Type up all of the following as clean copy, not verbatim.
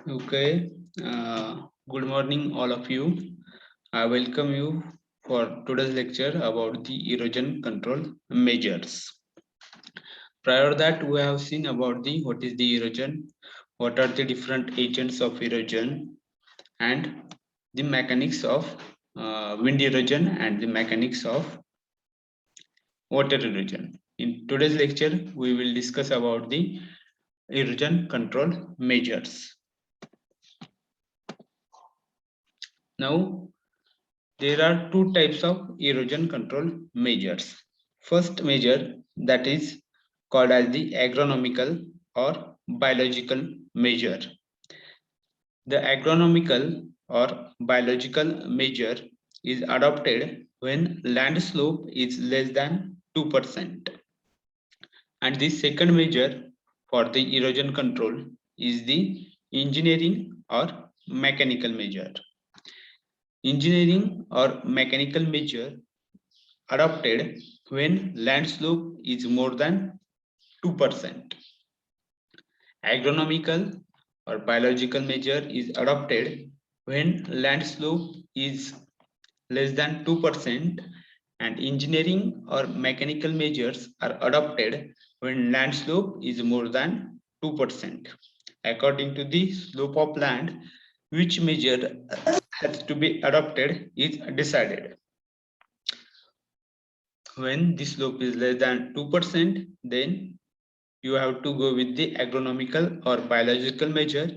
Okay, good morning, all of you. I welcome you for today's lecture about the erosion control measures. Prior that, we have seen about the what is the erosion, what are the different agents of erosion, and the mechanics of wind erosion and the mechanics of water erosion. In today's lecture, we will discuss about the erosion control measures. Now, there are two types of erosion control measures. First measure, that is called as the agronomical or biological measure. The agronomical or biological measure is adopted when land slope is less than 2%. And the second measure for the erosion control is the engineering or mechanical measure. Engineering or mechanical measure adopted when land slope is more than 2%. Agronomical or biological measure is adopted when land slope is less than 2%, and engineering or mechanical measures are adopted when land slope is more than 2%. According to the slope of land, which measure has to be adopted is decided. When the slope is less than 2%, then you have to go with the agronomical or biological measure,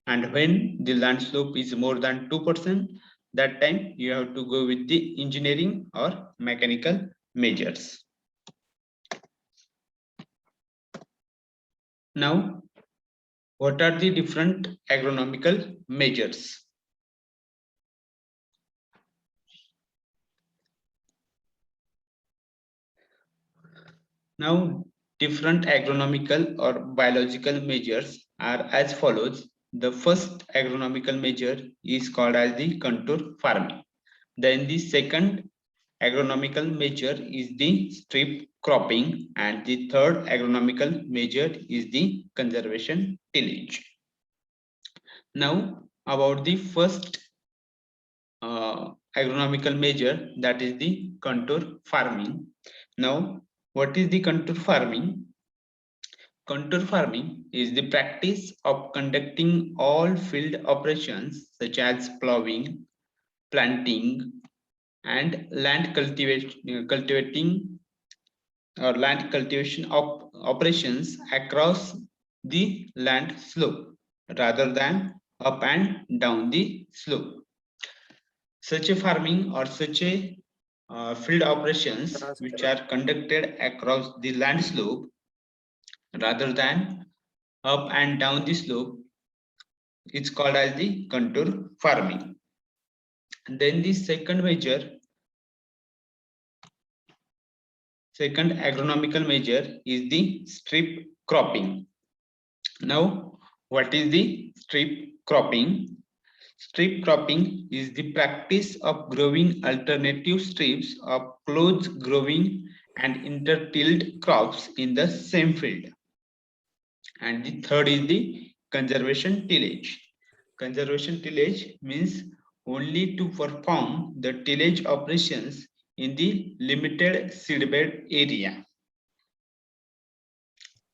and when the land slope is more than 2%, that time you have to go with the engineering or mechanical measures. Now, what are the different agronomical measures? Now, different agronomical or biological measures are as follows. The first agronomical measure is called as the contour farming. Then the second agronomical measure is the strip cropping, and the third agronomical measure is the conservation tillage. Now, about the first agronomical measure, that is the contour farming. Now, what is the contour farming? Contour farming is the practice of conducting all field operations such as plowing, planting, and cultivating or land cultivation operations across the land slope rather than up and down the slope. Such a farming or such a field operations which are conducted across the land slope rather than up and down the slope, it's called as the contour farming. And then the second agronomical measure is the strip cropping. Now, what is the strip cropping? Strip cropping is the practice of growing alternative strips of close growing and intertilled crops in the same field. And the third is the conservation tillage. Conservation tillage means only to perform the tillage operations in the limited seedbed area.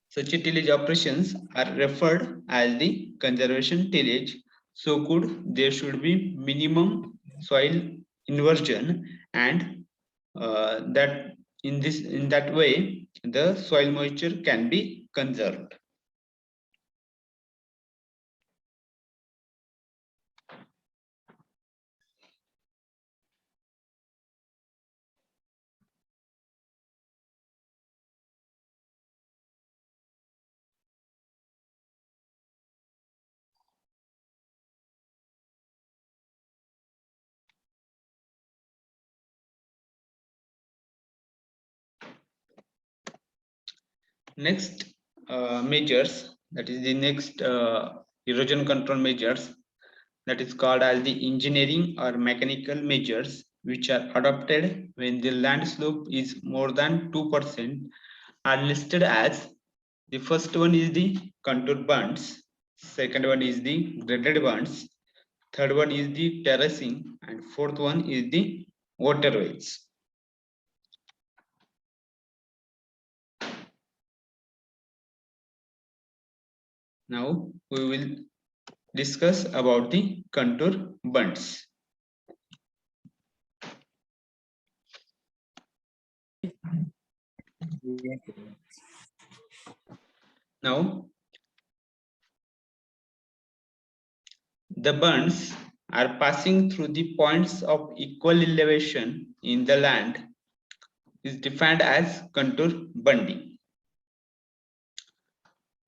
Such tillage operations are referred as the conservation tillage. So could there should be minimum soil inversion, and that in that way the soil moisture can be conserved. Next measures, that is the next erosion control measures, that is called as the engineering or mechanical measures, which are adopted when the land slope is more than 2%, are listed as: the first one is the contour bunds, second one is the graded bunds, third one is the terracing, and fourth one is the waterways. Now we will discuss about the contour bunds. Now the bunds are passing through the points of equal elevation in the land is defined as contour bunding.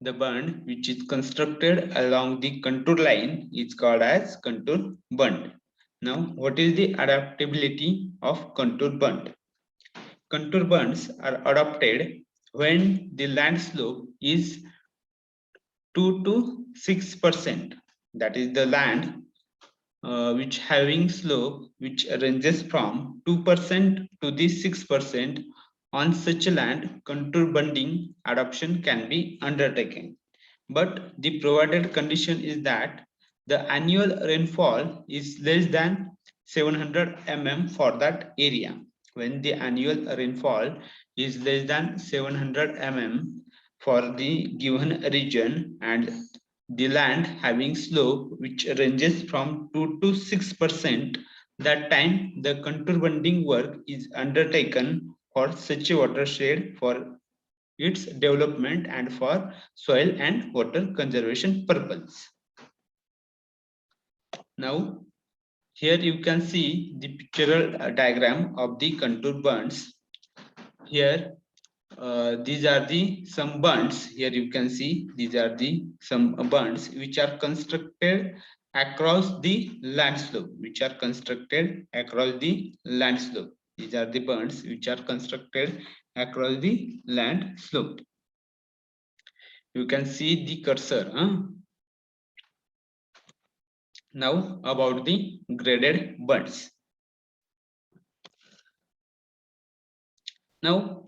The bund which is constructed along the contour line is called as contour bund. Now, what is the adaptability of contour bund? Contour bunds are adopted when the land slope is 2 to 6%. That is the land which having slope which ranges from 2% to the 6%. On such a land, contour bunding adoption can be undertaken. But the provided condition is that the annual rainfall is less than 700 mm for that area. When the annual rainfall is less than 700 mm for the given region and the land having slope which ranges from 2 to 6%, that time the contour bunding work is undertaken for such a watershed for its development and for soil and water conservation purpose. Now, here you can see the pictorial diagram of the contour bunds. Here, these are the some bunds. Here you can see these are the some bunds which are constructed across the land slope. Which are constructed across the land slope. These are the bunds which are constructed across the land slope. You can see the cursor. Now about the graded bunds. Now,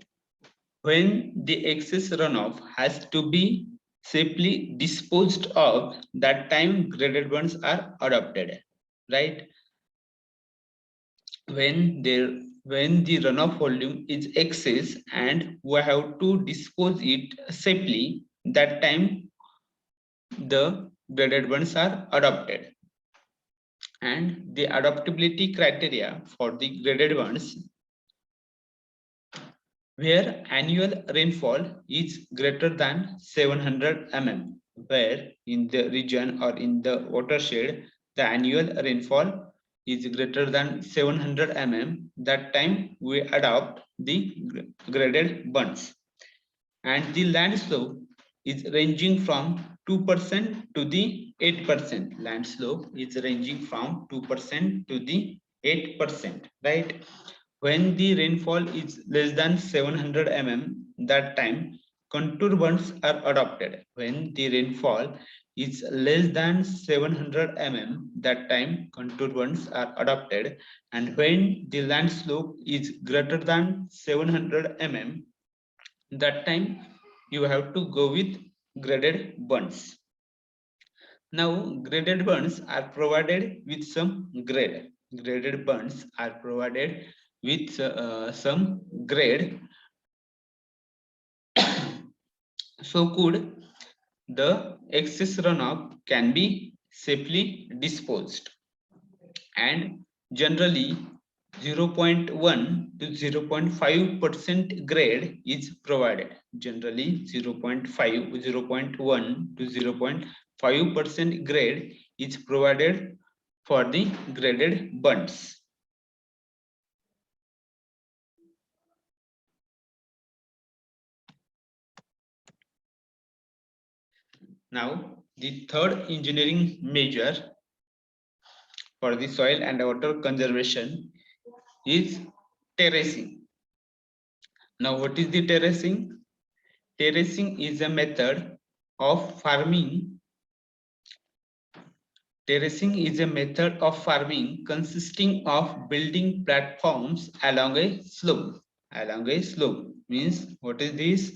when the excess runoff has to be safely disposed of, that time graded bunds are adopted, right? When the runoff volume is excess and we have to dispose it safely, that time the graded bunds are adopted. And the adaptability criteria for the graded bunds, where annual rainfall is greater than 700 mm, where in the region or in the watershed the annual rainfall is greater than 700 mm, that time we adopt the graded bunds. And the land slope is ranging from 2% to the 8%. Land slope is ranging from 2% to the 8%, right? When the rainfall is less than 700 mm, that time contour bunds are adopted. When the rainfall is less than 700 mm, that time contour bunds are adopted. And when the land slope is greater than 700 mm, that time you have to go with graded bunds. Now, graded bunds are provided with some grade. Graded bunds are provided with some grade. So could the excess runoff can be safely disposed. And generally 0.1 to 0.5% grade is provided. Generally 0.1 to 0.5% grade is provided for the graded bunds. Now, the third engineering measure for the soil and water conservation is terracing. Now, what is the terracing? Terracing is a method of farming. Terracing is a method of farming consisting of building platforms along a slope. Along a slope means what is this?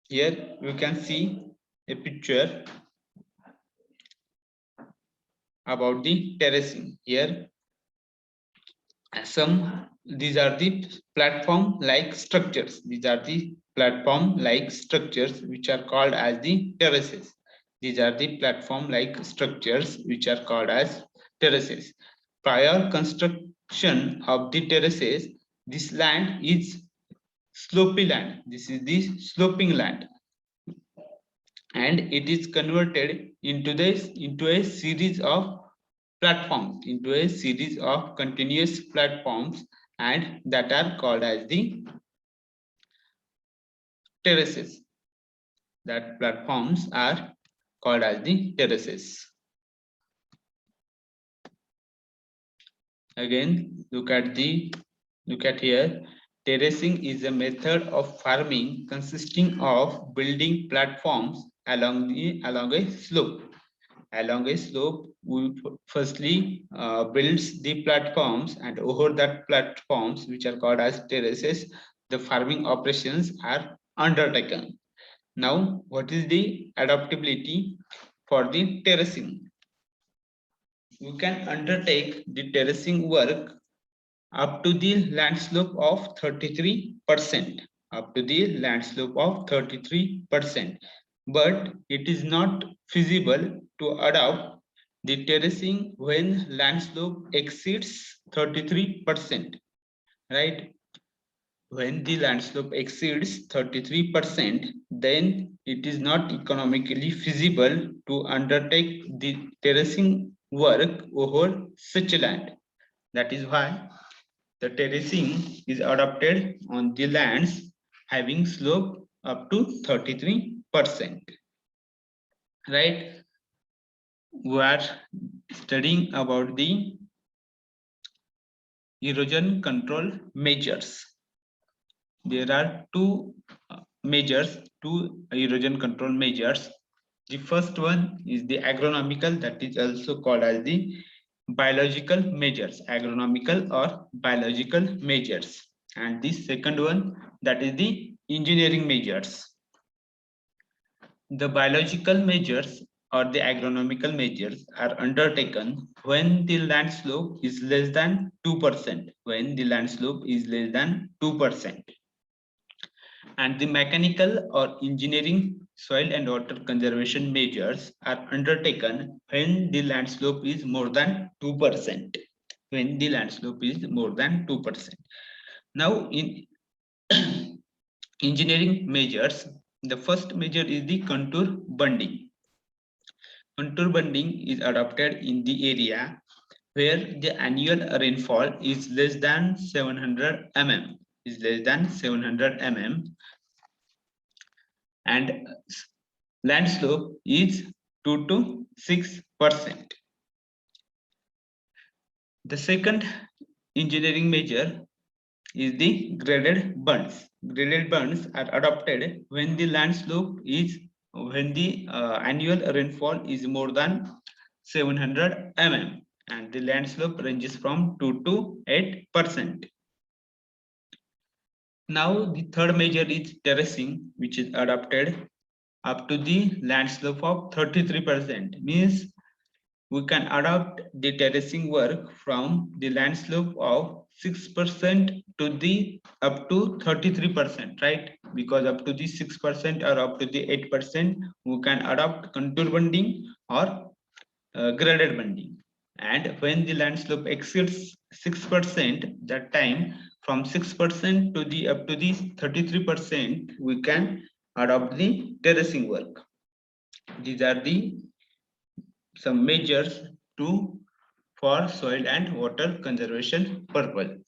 Here you can see a picture about the terracing. Here these are the platform like structures. These are the platform like structures which are called as the terraces. These are the platform like structures which are called as terraces. Prior construction of the terraces, this land is slopy land. This is the sloping land, and it is converted into a series of platforms, into a series of continuous platforms, and that are called as the terraces. That platforms are called as the terraces. Again, look at here. Terracing is a method of farming consisting of building platforms along a slope. Along a slope, we firstly builds the platforms, and over that platforms, which are called as terraces, the farming operations are undertaken. Now, what is the adaptability for the terracing? You can undertake the terracing work up to the land slope of 33%. Up to the land slope of 33%. But it is not feasible to adopt the terracing when land slope exceeds 33%. Right? When the land slope exceeds 33%, then it is not economically feasible to undertake the terracing work over such land. That is why the terracing is adopted on the lands having slope up to 33%. Right? We are studying about the erosion control measures. There are two erosion control measures. The first one is the agronomical, that is also called as the biological measures, agronomical or biological measures. And the second one, that is the engineering measures. The biological measures or the agronomical measures are undertaken when the land slope is less than 2%. When the land slope is less than 2%. And the mechanical or engineering soil and water conservation measures are undertaken when the land slope is more than 2%. When the land slope is more than 2%. Now, in engineering measures, the first measure is the contour bunding. Contour bunding is adopted in the area where the annual rainfall is less than 700 mm. Is less than 700 mm, and land slope is 2 to 6%. The second engineering measure is the graded bunds. Graded bunds are adopted when the land slope is when the annual rainfall is more than 700 mm, and the land slope ranges from 2 to 8%. Now the third measure is terracing, which is adopted up to the land slope of 33%. Means we can adopt the terracing work from the land slope of 6% to the up to 33%, right? Because up to the 6% or up to the 8%, we can adopt contour bunding or graded bunding. And when the land slope exceeds 6%, that time from 6% to the up to the 33%, we can adopt the terracing work. These are the some measures to for soil and water conservation purpose.